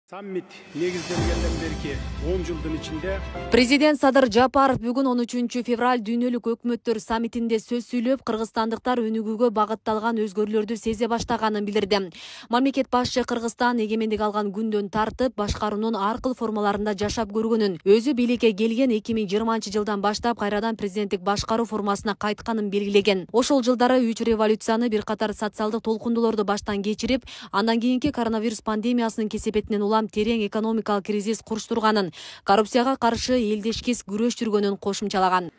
Саммит негизделгенден берки 10 жылдын ичинде Президент Садыр Жапаров бүгүн 13 февраль дүйнөлүк өкмөттөр саммитинде сөз сүйлөп, кыргызстандыктар өнүгүүгө багытталган өзгөрүүлөрдү сезе баштаганын билдирди. Мамлекет башчы Кыргызстан эгемендик алган күндөн тартып, башкаруунун ар кыл формаларында жашап көргөнүн, өзү бийликке келген 2020 жылдан баштап кайрадан президенттик башкаруу формасына кайтканын белгилеген. Ошол жылдары 3 революцияны, бир катар социалдык толкундуулорду баштан кечирип, андан кийинки коронавирус пандемиясынын кесепетинен терең экономикалык кризис куруштурганын, коррупцияга каршы элдешкис күрөш жүргөнүн кошумчалаган.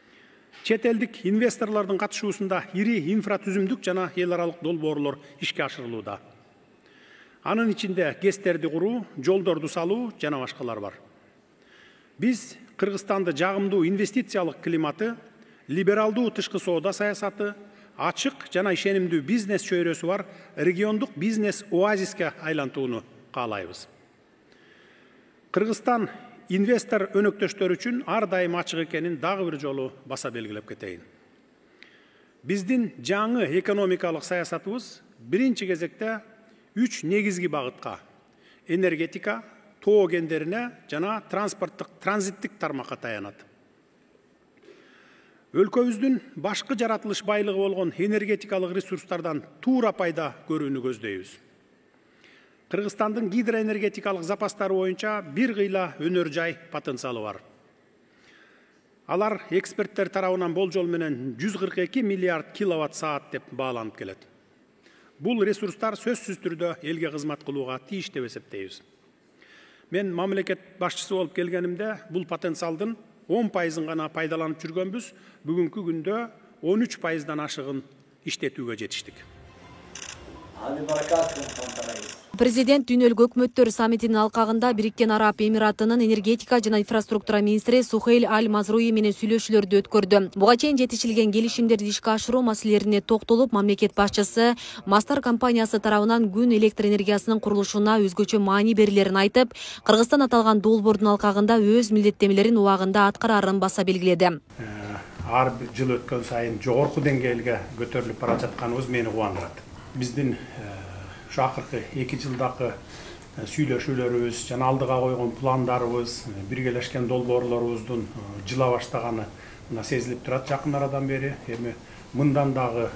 Чет элдик инвесторлордун катышуусунда ири инфратүзүмдүк жана эл аралык долбоорлор ишке ашырылууда. Анын ичинде ГЭСтерди куруу, жолдорду салуу жана башкалар бар. Биз Кыргызстанды жагымдуу инвестициялык климаты, либералдуу тышкы соода саясаты, ачык жана ишенимдүү бизнес чөйрөсү бар региондук бизнес оазиске айлантууну каалайбыз. Кыргызстан инвестор өнөктөштөр үчүн ар дайым ачык экенин дагы бир жолу баса белгилеп кетейин. Биздин жаңы экономикалык саясатыбыз биринчи кезекте 3 негизги багытка: энергетика, тоо кендерине жана транзиттик тармакка таянат. Өлкөбүздүн башкы жаратылыш байлыгы болгон энергетикалык ресурстардан туура пайда көрүүнү көздөйбүз. Кыргызстандын гидроэнергетикалык запастары боюнча бир кыйла өнөр жай потенциалы бар. Алар эксперттер тарабынан болжол менен 142 миллиард киловатт саат деп бааланып келет. Бул ресурстар сөзсүз түрдө элге кызмат кылууга тийиш деп эсептейбиз. Мен мамлекет башчысы болуп келгенимде бул потенциалдын 10% гана пайдаланып жүргөнбүз. Бүгүнкү күндө 13%дан ашыгын иштетүүгө жетиштик. Президент дүйнөлүк өкмөттөр саммитинин алкагында Бириккен Араб Эмиратынын энергетика жана инфраструктура министри Сухейль Аль-Мазруи менен сүйлөшүүлөрдү өткөрдү. Буга чейин жетишилген келишимдерди ишке ашыруу маселелерине токтолуп, мамлекет башчысы Мастар компаниясы тарабынан күн электр энергиясынын курулушуна өзгөчө маани берилерин айтып, Кыргызстан аталган долбоордун алкагында өз милдеттемелерин убагында аткарарын баса белгиледи. Ар жыл өткөн сайын жогорку деңгээлге көтөрүлүп бара жатканыбыз мени кубандырат. Биздин ушу акыркы 2 жылдагы сүйлөшүүлөрүбүз жана алдыга койгон пландарыбыз, биргелешкен долбоорлорубуздун жыла баштаганы мына сезилип турат жакын арадан бери. Эми мындан дагы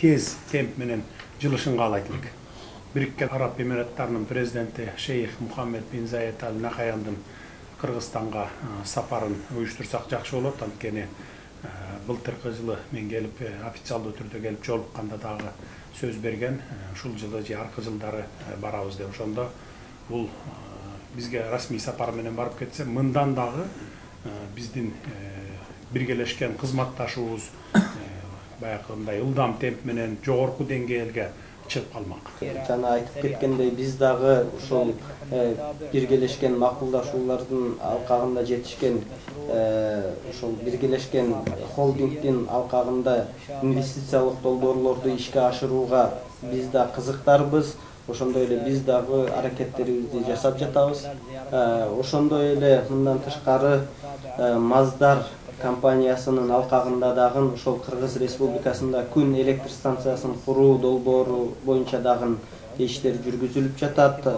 тез темп менен жылышын каалайт элек. Бириккен Араб Эмираттарынын президенти Шейх Мухаммед бин Заид Аль Нахаяндын Кыргызстанга сапарын уюштурсак жакшы болот. Анткени былтыркы жылы мен келип официалдуу түрдө келип жолукканда дагы сөз берген, ушул жылы же аркы жылдары барабыз деп. Ошондо бул бизге расмий сапар менен барып кетсе, мындан дагы биздин биргелешкен кызматташуубуз баягындай ылдам темп менен жогорку деңгээлге чыгып калмак. Жана айтып кеткендей, биз дагы ушул биргелешкен макулдашуулардын алкагында жетишкен ушул биргелешкен холдингдин алкагында инвестициялык долбоорлорду ишке ашырууга биз да кызыктарбыз. Ошондой эле биз дагы аракеттерибизди жасап жатабыз. Ошондой эле мындан тышкары Маздар компаниясынын алкагында дагы ошол Кыргыз Республикасында күн электр станциясын куруу долбоору боюнча дагы иштер жүргүзүлүп жатат.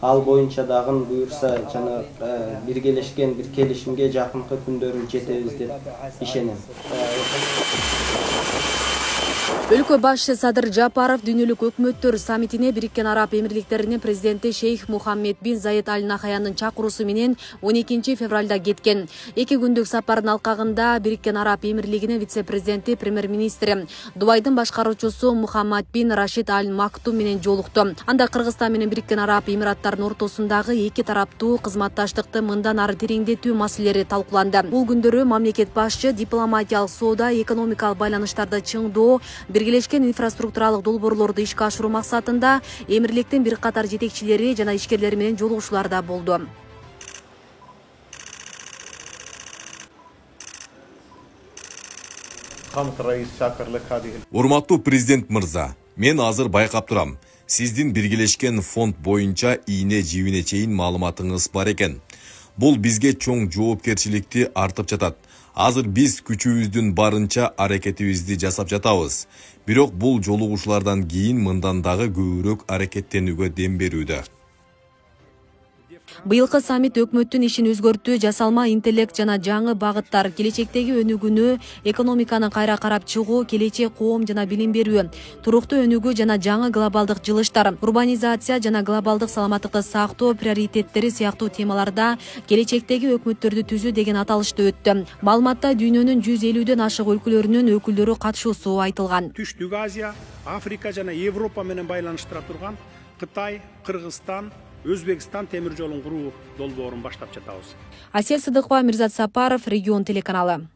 Ал боюнча дагы буюрса жана биргелешкен бир келишимге жакынкы күндөрү жетебиз деп ишенем. Өлкө башчы Садыр Жапаров дүйнөлүк өкмөттөр саммитине Бириккен Араб Эмирликтеринин президенти Шейх Мухаммед бин Заид Аль Нахаянын чакыруусу менен 12 февралда кеткен. 2 күндүк сапардын алкагында Бириккен Араб Эмирлигинин вице-президенти, премьер-министри Дубайдын башкаруучусу Мухаммад бин Рашид Аль Мактум менен жолукту. Анда Кыргызстан менен Бириккен Араб Эмираттарынын ортосундагы эки тараптуу кызматташтыкты мындан ары тереңдетүү маселелери талкууланды. Бул күндөрү мамлекет башчы дипломатиялык, соода, экономикалык байланыштарды чыңдоо, биргелешкен инфраструктуралык долбоорлорду ишке ашыруу максатында Эмирликтин бир катар жетекчилери жана ишкерлери менен жолугушууларда болду. Урматтуу президент мырза, мен азыр байкап турам. Сиздин биргелешкен фонд боюнча ийне жибине чейин маалыматыңыз бар экен. Бул бизге чоң жоопкерчиликти артып жатат. Азыр биз күчүбүздүн барынча аракетибизди жасап жатабыз. Бирок бул жолугушуулардан кийин мындан дагы көбүрөөк аракеттенүүгө дем берүүдө. Быйылкы саммит өкмөттүн ишин өзгөртүү, жасалма интеллект жана жаңы багыттар, келечектеги өнүгүүнү, экономиканы кайра карап чыгуу, келечек коом жана билим берүү, туруктуу өнүгүү жана жаңы глобалдык жылыштар, урбанизация жана глобалдык саламаттыкты сактоо приоритеттери сыяктуу темаларда келечектеги өкмөттөрдү түзүү деген аталышта өттү. Маалыматта дүйнөнүн 150ден ашык өлкөлөрүнүн өкүлдөрү катышуусу айтылган. Түштүк Азия, Африка жана Европа менен байланыштыра турган Кытай, Кыргызстан, Өзбекстан темир жолун куруу долбоорун баштап жатабыз. Асел Сыдыкова, Мирзат Сапаров, Регион телеканалы.